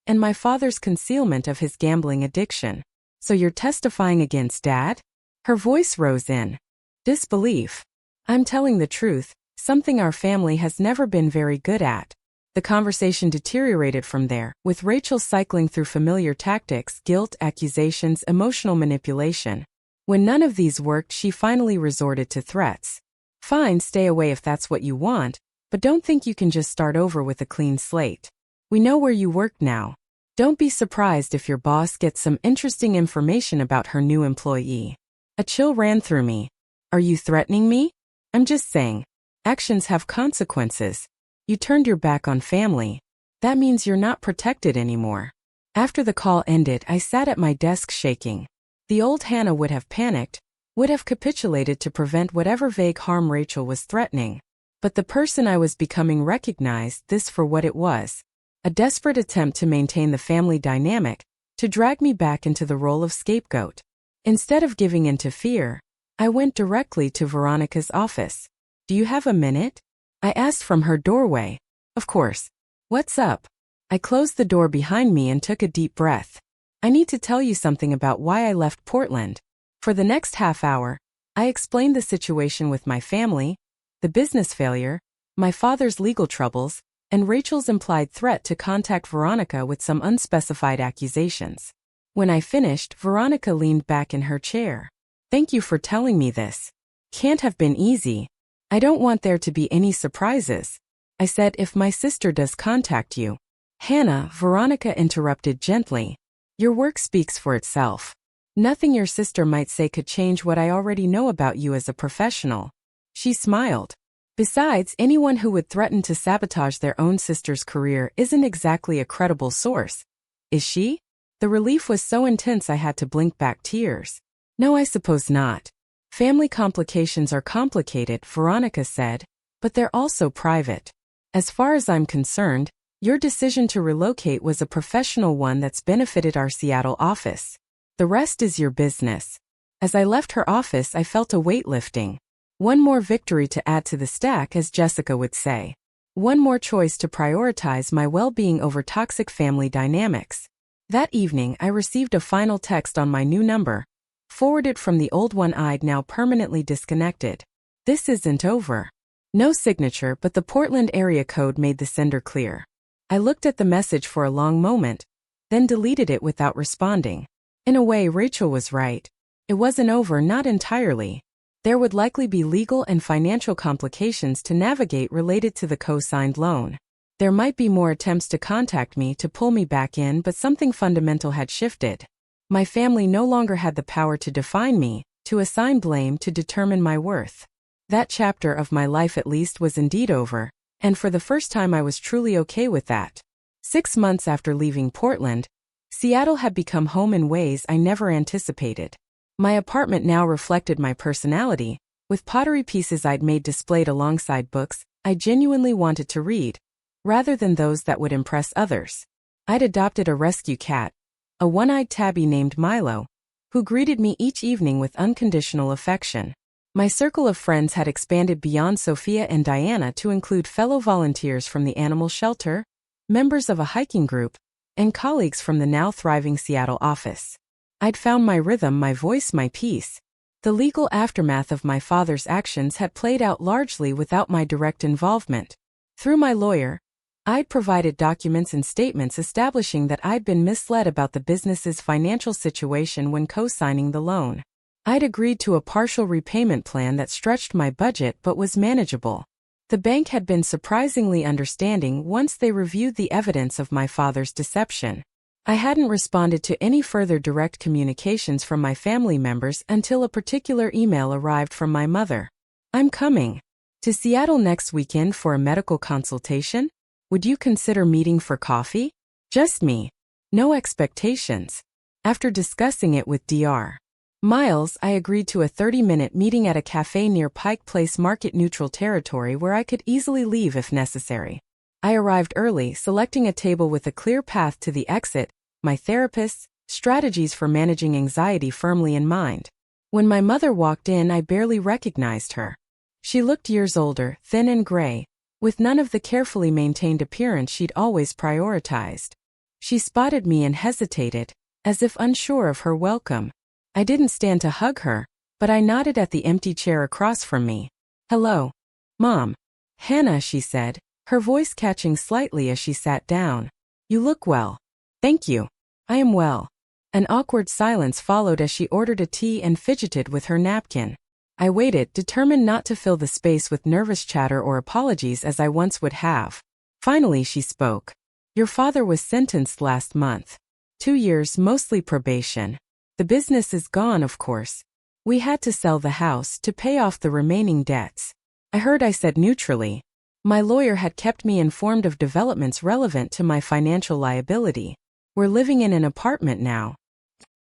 and my father's concealment of his gambling addiction. So you're testifying against Dad? Her voice rose in disbelief. I'm telling the truth, something our family has never been very good at. The conversation deteriorated from there, with Rachel cycling through familiar tactics, guilt, accusations, emotional manipulation. When none of these worked, she finally resorted to threats. Fine, stay away if that's what you want, but don't think you can just start over with a clean slate. We know where you work now. Don't be surprised if your boss gets some interesting information about her new employee. A chill ran through me. Are you threatening me? I'm just saying. Actions have consequences. You turned your back on family. That means you're not protected anymore. After the call ended, I sat at my desk shaking. The old Hannah would have panicked, would have capitulated to prevent whatever vague harm Rachel was threatening. But the person I was becoming recognized this for what it was. A desperate attempt to maintain the family dynamic, to drag me back into the role of scapegoat. Instead of giving in to fear, I went directly to Veronica's office. Do you have a minute? I asked from her doorway. Of course. What's up? I closed the door behind me and took a deep breath. I need to tell you something about why I left Portland. For the next half hour, I explained the situation with my family, the business failure, my father's legal troubles, and Rachel's implied threat to contact Veronica with some unspecified accusations. When I finished, Veronica leaned back in her chair. Thank you for telling me this. Can't have been easy. I don't want there to be any surprises. I said, if my sister does contact you. Hannah, Veronica interrupted gently. Your work speaks for itself. Nothing your sister might say could change what I already know about you as a professional. She smiled. Besides, anyone who would threaten to sabotage their own sister's career isn't exactly a credible source. Is she? The relief was so intense I had to blink back tears. No, I suppose not. Family complications are complicated, Veronica said, but they're also private. As far as I'm concerned, your decision to relocate was a professional one that's benefited our Seattle office. The rest is your business. As I left her office, I felt a weight lifting. One more victory to add to the stack, as Jessica would say. One more choice to prioritize my well-being over toxic family dynamics. That evening, I received a final text on my new number, forwarded from the old one I'd now permanently disconnected. This isn't over. No signature, but the Portland area code made the sender clear. I looked at the message for a long moment, then deleted it without responding. In a way, Rachel was right. It wasn't over, not entirely. There would likely be legal and financial complications to navigate related to the co-signed loan. There might be more attempts to contact me to pull me back in, but something fundamental had shifted. My family no longer had the power to define me, to assign blame, to determine my worth. That chapter of my life at least was indeed over, and for the first time I was truly okay with that. 6 months after leaving Portland, Seattle had become home in ways I never anticipated. My apartment now reflected my personality, with pottery pieces I'd made displayed alongside books I genuinely wanted to read, rather than those that would impress others. I'd adopted a rescue cat, a one-eyed tabby named Milo, who greeted me each evening with unconditional affection. My circle of friends had expanded beyond Sophia and Diana to include fellow volunteers from the animal shelter, members of a hiking group, and colleagues from the now thriving Seattle office. I'd found my rhythm, my voice, my peace. The legal aftermath of my father's actions had played out largely without my direct involvement. Through my lawyer, I'd provided documents and statements establishing that I'd been misled about the business's financial situation when co-signing the loan. I'd agreed to a partial repayment plan that stretched my budget but was manageable. The bank had been surprisingly understanding once they reviewed the evidence of my father's deception. I hadn't responded to any further direct communications from my family members until a particular email arrived from my mother. I'm coming to Seattle next weekend for a medical consultation. Would you consider meeting for coffee? Just me. No expectations. After discussing it with Dr. Miles, I agreed to a 30-minute meeting at a cafe near Pike Place, market-neutral territory where I could easily leave if necessary. I arrived early, selecting a table with a clear path to the exit, my therapist's strategies for managing anxiety firmly in mind. When my mother walked in, I barely recognized her. She looked years older, thin and gray, with none of the carefully maintained appearance she'd always prioritized. She spotted me and hesitated, as if unsure of her welcome. I didn't stand to hug her, but I nodded at the empty chair across from me. "Hello, Mom." "Hannah," she said, her voice catching slightly as she sat down. "You look well." "Thank you. I am well." An awkward silence followed as she ordered a tea and fidgeted with her napkin. I waited, determined not to fill the space with nervous chatter or apologies as I once would have. Finally she spoke. "Your father was sentenced last month. 2 years, mostly probation. The business is gone, of course. We had to sell the house to pay off the remaining debts." I heard, I said neutrally. My lawyer had kept me informed of developments relevant to my financial liability. "We're living in an apartment now.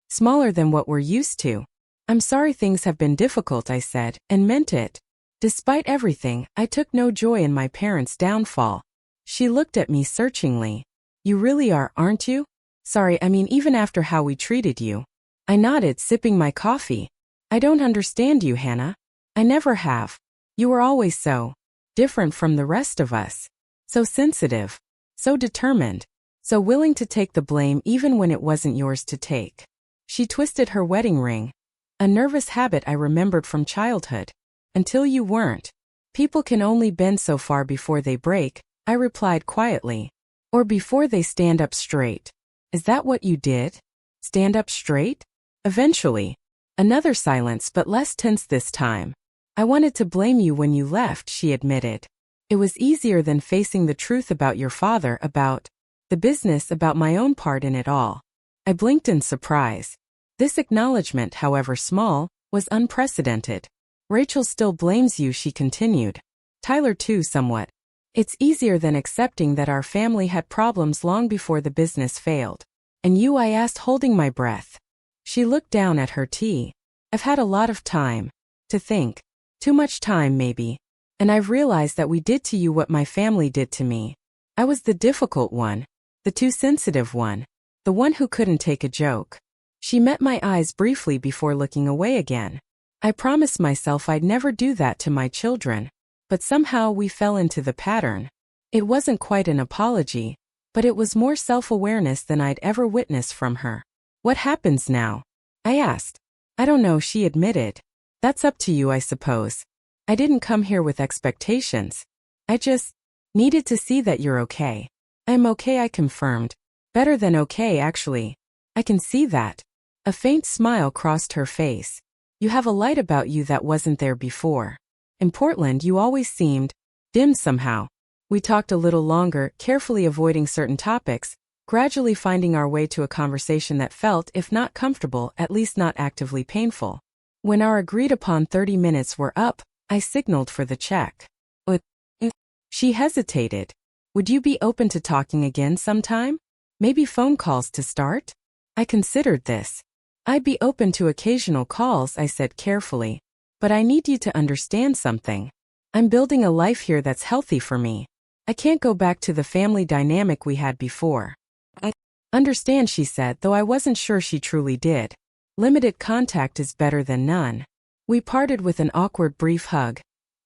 Smaller than what we're used to." "I'm sorry things have been difficult," I said, and meant it. Despite everything, I took no joy in my parents' downfall. She looked at me searchingly. "You really are, aren't you?" "Sorry, I mean even after how we treated you." I nodded, sipping my coffee. "I don't understand you, Hannah. I never have. You were always so different from the rest of us. So sensitive. So determined. So willing to take the blame even when it wasn't yours to take." She twisted her wedding ring. "A nervous habit I remembered from childhood. Until you weren't. People can only bend so far before they break," I replied quietly. "Or before they stand up straight." "Is that what you did? Stand up straight?" "Eventually." Another silence, but less tense this time. "I wanted to blame you when you left," she admitted. "It was easier than facing the truth about your father, about the business, about my own part in it all." I blinked in surprise. This acknowledgement, however small, was unprecedented. "Rachel still blames you," she continued. "Tyler too, somewhat. It's easier than accepting that our family had problems long before the business failed." "And you?" I asked, holding my breath. She looked down at her tea. "I've had a lot of time to think. Too much time, maybe. And I've realized that we did to you what my family did to me. I was the difficult one. The too sensitive one. The one who couldn't take a joke." She met my eyes briefly before looking away again. "I promised myself I'd never do that to my children. But somehow we fell into the pattern." It wasn't quite an apology, but it was more self-awareness than I'd ever witnessed from her. "What happens now?" I asked. "I don't know," she admitted. "That's up to you, I suppose. I didn't come here with expectations. I just needed to see that you're okay." "I'm okay," I confirmed. "Better than okay, actually." "I can see that." A faint smile crossed her face. "You have a light about you that wasn't there before. In Portland, you always seemed dim somehow." We talked a little longer, carefully avoiding certain topics, gradually finding our way to a conversation that felt, if not comfortable, at least not actively painful. When our agreed-upon 30 minutes were up, I signaled for the check. She hesitated. "Would you be open to talking again sometime? Maybe phone calls to start?" I considered this. "I'd be open to occasional calls," I said carefully. "But I need you to understand something. I'm building a life here that's healthy for me. I can't go back to the family dynamic we had before." "I understand," she said, though I wasn't sure she truly did. Limited contact is better than none. We parted with an awkward brief hug.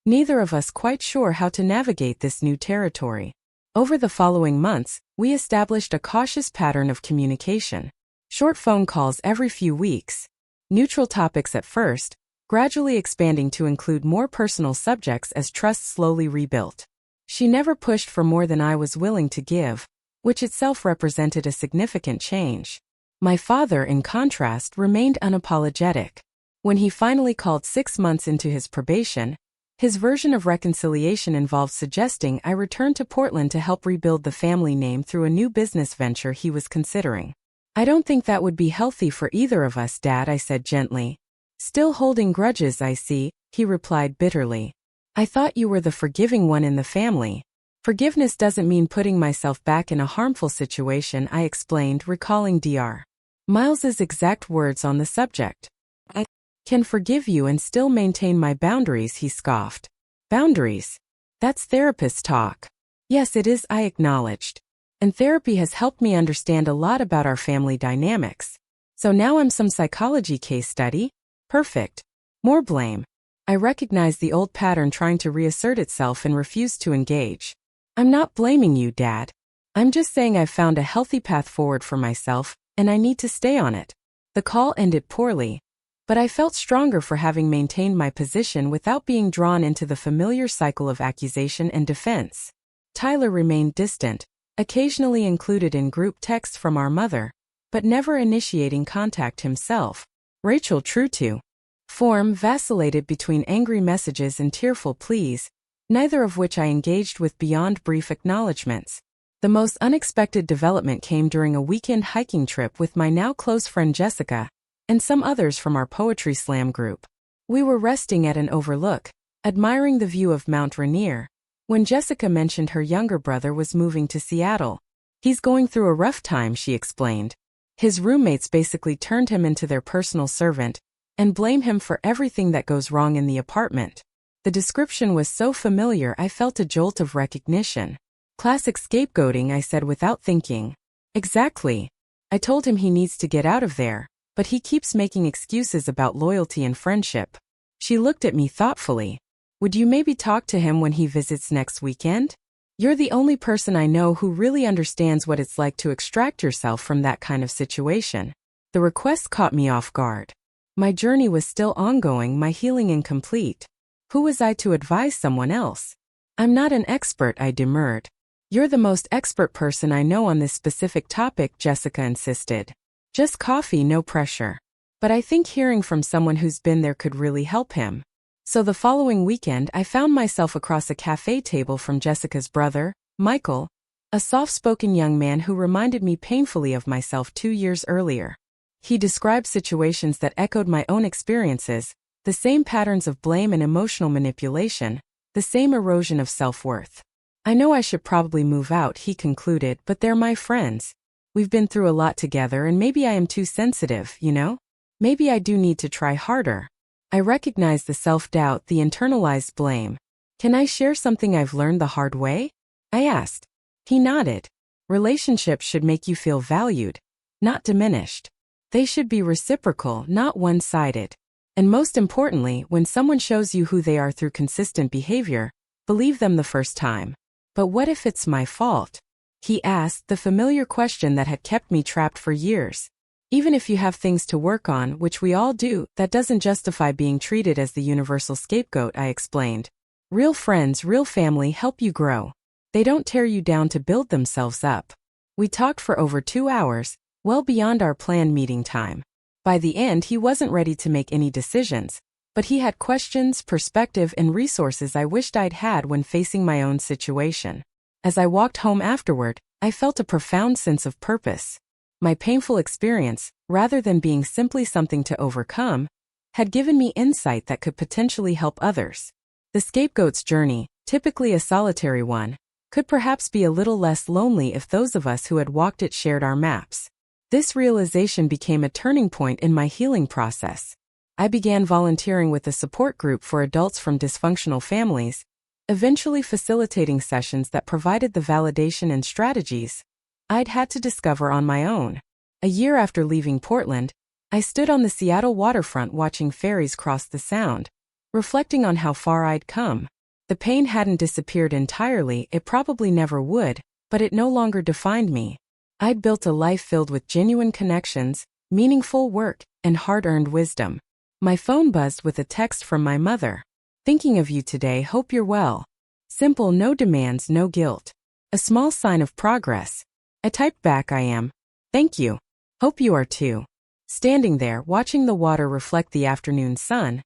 Neither of us quite sure how to navigate this new territory. Over the following months, we established a cautious pattern of communication. Short phone calls every few weeks. Neutral topics at first, gradually expanding to include more personal subjects as trust slowly rebuilt. She never pushed for more than I was willing to give, which itself represented a significant change. My father, in contrast, remained unapologetic. When he finally called 6 months into his probation, his version of reconciliation involved suggesting I return to Portland to help rebuild the family name through a new business venture he was considering. "I don't think that would be healthy for either of us, Dad," I said gently. "Still holding grudges, I see," he replied bitterly. "I thought you were the forgiving one in the family." Forgiveness doesn't mean putting myself back in a harmful situation, I explained, recalling Dr. Miles's exact words on the subject. I can forgive you and still maintain my boundaries, he scoffed. Boundaries? That's therapist talk. Yes, it is, I acknowledged. And therapy has helped me understand a lot about our family dynamics. So now I'm some psychology case study? Perfect. More blame. I recognize the old pattern trying to reassert itself and refuse to engage. I'm not blaming you, Dad. I'm just saying I've found a healthy path forward for myself, and I need to stay on it. The call ended poorly, but I felt stronger for having maintained my position without being drawn into the familiar cycle of accusation and defense. Tyler remained distant, occasionally included in group texts from our mother, but never initiating contact himself. Rachel, true to form, vacillated between angry messages and tearful pleas, neither of which I engaged with beyond brief acknowledgments. The most unexpected development came during a weekend hiking trip with my now close friend Jessica and some others from our poetry slam group. We were resting at an overlook, admiring the view of Mount Rainier, when Jessica mentioned her younger brother was moving to Seattle. He's going through a rough time, she explained. His roommates basically turned him into their personal servant and blame him for everything that goes wrong in the apartment. The description was so familiar I felt a jolt of recognition. Classic scapegoating, I said without thinking. Exactly. I told him he needs to get out of there, but he keeps making excuses about loyalty and friendship. She looked at me thoughtfully. Would you maybe talk to him when he visits next weekend? You're the only person I know who really understands what it's like to extract yourself from that kind of situation. The request caught me off guard. My journey was still ongoing, my healing incomplete. Who was I to advise someone else? I'm not an expert, I demurred. You're the most expert person I know on this specific topic, Jessica insisted. Just coffee, no pressure. But I think hearing from someone who's been there could really help him. So the following weekend I found myself across a cafe table from Jessica's brother, Michael, a soft-spoken young man who reminded me painfully of myself 2 years earlier. He described situations that echoed my own experiences, the same patterns of blame and emotional manipulation, the same erosion of self-worth. I know I should probably move out, he concluded, but they're my friends. We've been through a lot together and maybe I am too sensitive, you know? Maybe I do need to try harder. I recognize the self-doubt, the internalized blame. Can I share something I've learned the hard way? I asked. He nodded. Relationships should make you feel valued, not diminished. They should be reciprocal, not one-sided. And most importantly, when someone shows you who they are through consistent behavior, believe them the first time. But what if it's my fault? He asked, the familiar question that had kept me trapped for years. Even if you have things to work on, which we all do, that doesn't justify being treated as the universal scapegoat, I explained. Real friends, real family help you grow. They don't tear you down to build themselves up. We talked for over 2 hours, well beyond our planned meeting time. By the end, he wasn't ready to make any decisions, but he had questions, perspective, and resources I wished I'd had when facing my own situation. As I walked home afterward, I felt a profound sense of purpose. My painful experience, rather than being simply something to overcome, had given me insight that could potentially help others. The scapegoat's journey, typically a solitary one, could perhaps be a little less lonely if those of us who had walked it shared our maps. This realization became a turning point in my healing process. I began volunteering with a support group for adults from dysfunctional families, eventually facilitating sessions that provided the validation and strategies I'd had to discover on my own. A year after leaving Portland, I stood on the Seattle waterfront watching ferries cross the Sound, reflecting on how far I'd come. The pain hadn't disappeared entirely, it probably never would, but it no longer defined me. I'd built a life filled with genuine connections, meaningful work, and hard-earned wisdom. My phone buzzed with a text from my mother. Thinking of you today, hope you're well. Simple, no demands, no guilt. A small sign of progress. I typed back, I am. Thank you. Hope you are too. Standing there, watching the water reflect the afternoon sun,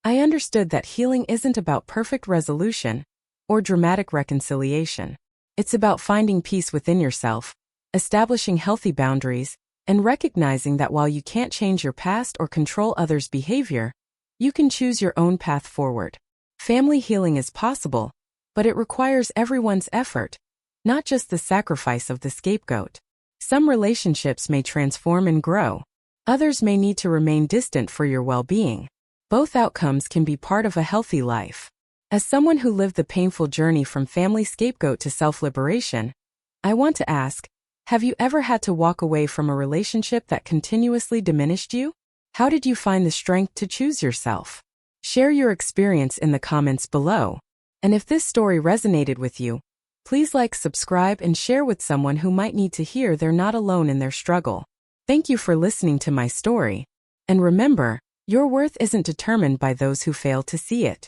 I understood that healing isn't about perfect resolution or dramatic reconciliation. It's about finding peace within yourself, establishing healthy boundaries, and recognizing that while you can't change your past or control others' behavior, you can choose your own path forward. Family healing is possible, but it requires everyone's effort, not just the sacrifice of the scapegoat. Some relationships may transform and grow. Others may need to remain distant for your well-being. Both outcomes can be part of a healthy life. As someone who lived the painful journey from family scapegoat to self-liberation, I want to ask, have you ever had to walk away from a relationship that continuously diminished you? How did you find the strength to choose yourself? Share your experience in the comments below. And if this story resonated with you, please like, subscribe, and share with someone who might need to hear they're not alone in their struggle. Thank you for listening to my story. And remember, your worth isn't determined by those who fail to see it.